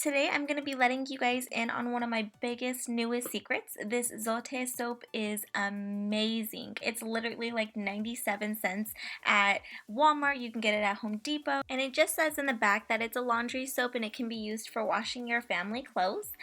Today I'm going to be letting you guys in on one of my biggest, newest secrets. This Zote soap is amazing. It's literally like 97 cents at Walmart. You can get it at Home Depot. And it just says in the back that it's a laundry soap and it can be used for washing your family clothes.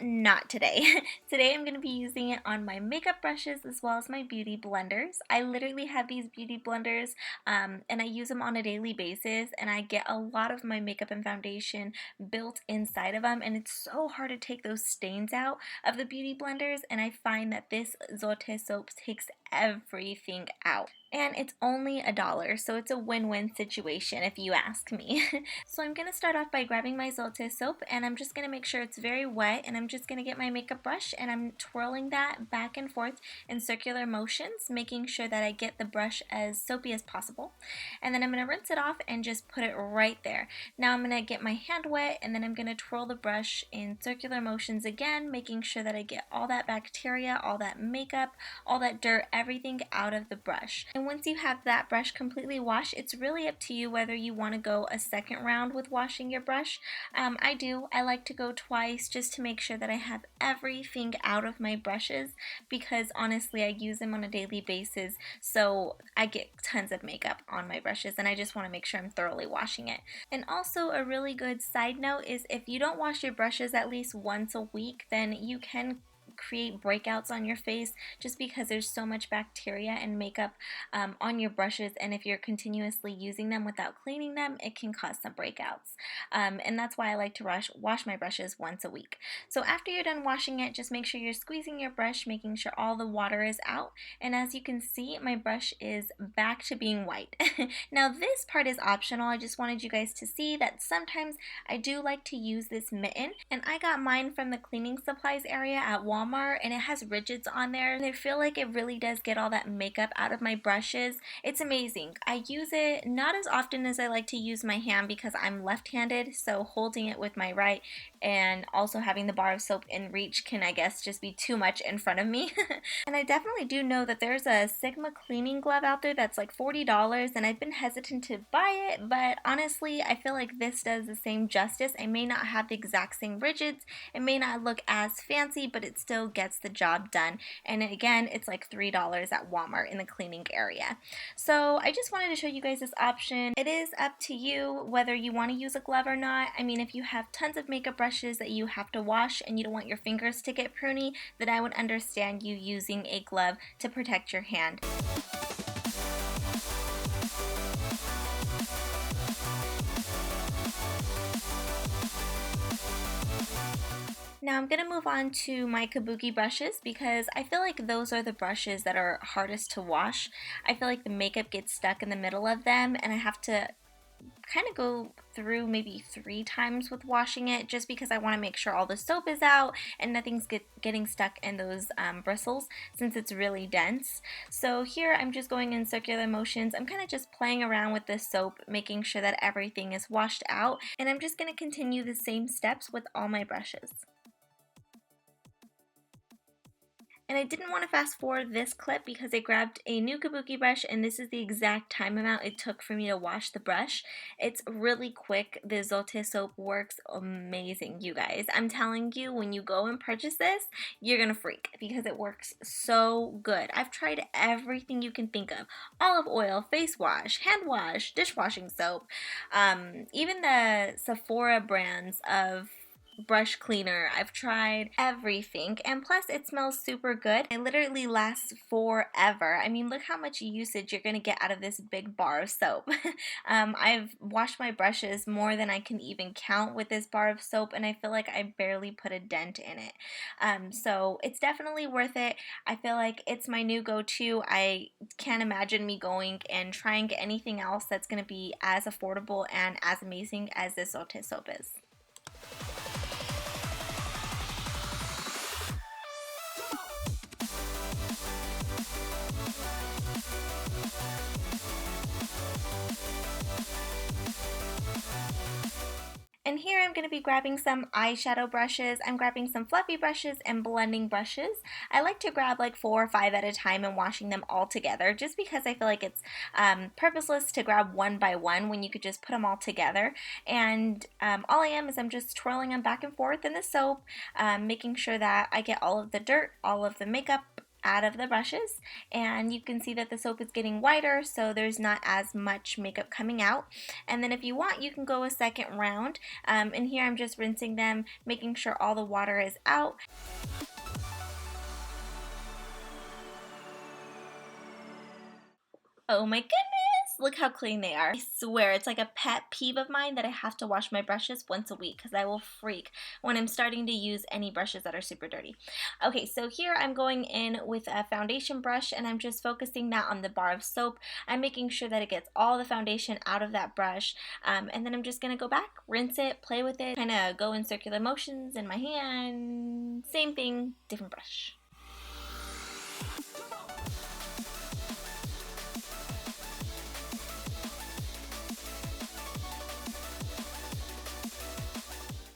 Not today. Today I'm going to be using it on my makeup brushes as well as my beauty blenders. I literally have these beauty blenders and I use them on a daily basis, and I get a lot of my makeup and foundation built inside of them, and it's so hard to take those stains out of the beauty blenders, and I find that this Zote soap takes everything out. And it's only $1, so it's a win-win situation if you ask me. So I'm going to start off by grabbing my Zote soap, and I'm just going to make sure it's very wet, and I'm just going to get my makeup brush and I'm twirling that back and forth in circular motions, making sure that I get the brush as soapy as possible. And then I'm going to rinse it off and just put it right there. Now I'm going to get my hand wet, and then I'm going to twirl the brush in circular motions again, making sure that I get all that bacteria, all that makeup, all that dirt, everything out of the brush. And once you have that brush completely washed, it's really up to you whether you want to go a second round with washing your brush. I like to go twice just to make sure that I have everything out of my brushes, because honestly I use them on a daily basis, so I get tons of makeup on my brushes and I just want to make sure I'm thoroughly washing it. And also a really good side note is if you don't wash your brushes at least once a week, then you can create breakouts on your face just because there's so much bacteria and makeup on your brushes, and if you're continuously using them without cleaning them, it can cause some breakouts. And that's why I like to wash my brushes once a week. So after you're done washing it, just make sure you're squeezing your brush, making sure all the water is out, and as you can see, my brush is back to being white. Now this part is optional. I just wanted you guys to see that sometimes I do like to use this mitten, and I got mine from the cleaning supplies area at Walmart, and it has ridges on there, and I feel like it really does get all that makeup out of my brushes. It's amazing. I use it not as often as I like to use my hand because I'm left-handed, so holding it with my right and also having the bar of soap in reach can, I guess, just be too much in front of me. And I definitely do know that there's a Sigma cleaning glove out there that's like $40, and I've been hesitant to buy it, but honestly I feel like this does the same justice. It may not have the exact same ridges, it may not look as fancy, but it still gets the job done. And again, it's like $3 at Walmart in the cleaning area. So I just wanted to show you guys this option. It is up to you whether you want to use a glove or not. I mean, if you have tons of makeup brushes that you have to wash and you don't want your fingers to get pruny, then I would understand you using a glove to protect your hand. Now I'm going to move on to my Kabuki brushes because I feel like those are the brushes that are hardest to wash. I feel like the makeup gets stuck in the middle of them, and I have to kind of go through maybe 3 times with washing it just because I want to make sure all the soap is out and nothing's getting stuck in those bristles since it's really dense. So here I'm just going in circular motions. I'm kind of just playing around with the soap, making sure that everything is washed out, and I'm just going to continue the same steps with all my brushes. And I didn't want to fast forward this clip because I grabbed a new Kabuki brush, and this is the exact time amount it took for me to wash the brush. It's really quick. The Zote soap works amazing, you guys. I'm telling you, when you go and purchase this, you're gonna freak because it works so good. I've tried everything you can think of. Olive oil, face wash, hand wash, dishwashing soap, even the Sephora brands of brush cleaner. I've tried everything, and plus it smells super good. It literally lasts forever. I mean, look how much usage you're gonna get out of this big bar of soap. I've washed my brushes more than I can even count with this bar of soap, and I feel like I barely put a dent in it. So it's definitely worth it. I feel like it's my new go-to. I can't imagine me going and trying anything else that's gonna be as affordable and as amazing as this Zote soap is. And And here I'm going to be grabbing some eyeshadow brushes. I'm grabbing some fluffy brushes and blending brushes. I like to grab like 4 or 5 at a time and washing them all together just because I feel like it's purposeless to grab one by one when you could just put them all together. And all I am is I'm just twirling them back and forth in the soap, making sure that I get all of the dirt, all of the makeup out of the brushes, and you can see that the soap is getting whiter, so there's not as much makeup coming out. And then if you want, you can go a second round, and here I'm just rinsing them, making sure all the water is out. Oh my goodness! Look how clean they are. I swear, it's like a pet peeve of mine that I have to wash my brushes once a week because I will freak when I'm starting to use any brushes that are super dirty. Okay, so here I'm going in with a foundation brush and I'm just focusing that on the bar of soap. I'm making sure that it gets all the foundation out of that brush, and then I'm just going to go back, rinse it, play with it, kind of go in circular motions in my hand. Same thing, different brush.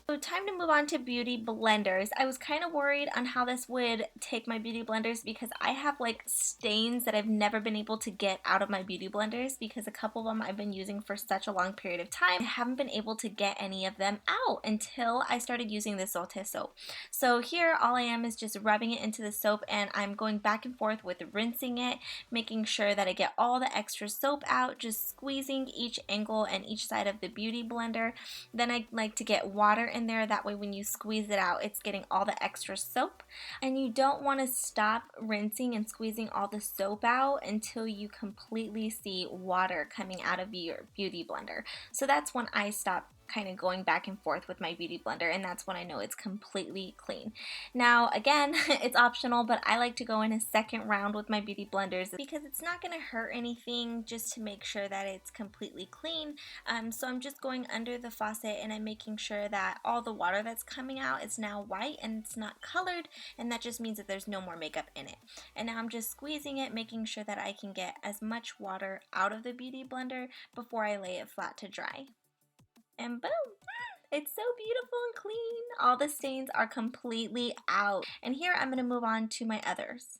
So time to move on to beauty blenders. I was kind of worried on how this would take my beauty blenders because I have like stains that I've never been able to get out of my beauty blenders because a couple of them I've been using for such a long period of time. I haven't been able to get any of them out until I started using the Zote soap. So here all I am is just rubbing it into the soap and I'm going back and forth with rinsing it, making sure that I get all the extra soap out, just squeezing each angle and each side of the beauty blender. Then I like to get water in there, that way when you squeeze it out it's getting all the extra soap. And you don't want to stop rinsing and squeezing all the soap out until you completely see water coming out of your beauty blender. So that's when I stop kind of going back and forth with my beauty blender, and that's when I know it's completely clean. Now again, it's optional, but I like to go in a second round with my beauty blenders because it's not going to hurt anything, just to make sure that it's completely clean. So I'm just going under the faucet and I'm making sure that all the water that's coming out is now white and it's not colored, and that just means that there's no more makeup in it. And now I'm just squeezing it, making sure that I can get as much water out of the beauty blender before I lay it flat to dry. And boom! It's so beautiful and clean. All the stains are completely out. And here I'm going to move on to my others.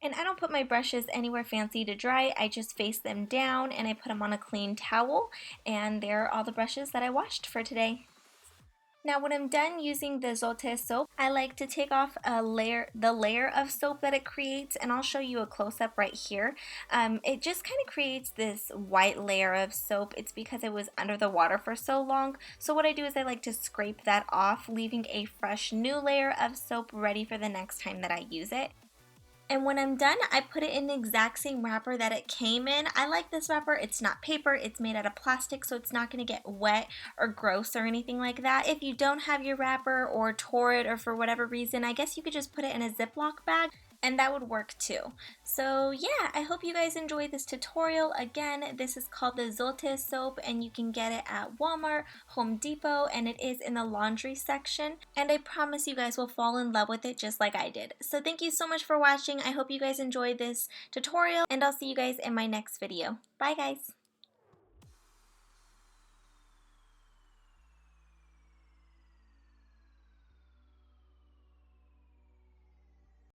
And I don't put my brushes anywhere fancy to dry, I just face them down and I put them on a clean towel, and there are all the brushes that I washed for today. Now when I'm done using the Zote soap, I like to take off the layer of soap that it creates, and I'll show you a close-up right here. It just kind of creates this white layer of soap. It's because it was under the water for so long. So what I do is I like to scrape that off, leaving a fresh new layer of soap ready for the next time that I use it. And when I'm done, I put it in the exact same wrapper that it came in. I like this wrapper. It's not paper, it's made out of plastic, so it's not going to get wet or gross or anything like that. If you don't have your wrapper or tore it or for whatever reason, I guess you could just put it in a Ziploc bag and that would work too. So yeah, I hope you guys enjoyed this tutorial. Again, this is called the Zote soap and you can get it at Walmart, Home Depot, and it is in the laundry section. And I promise you guys will fall in love with it just like I did. So thank you so much for watching. I hope you guys enjoyed this tutorial and I'll see you guys in my next video. Bye guys!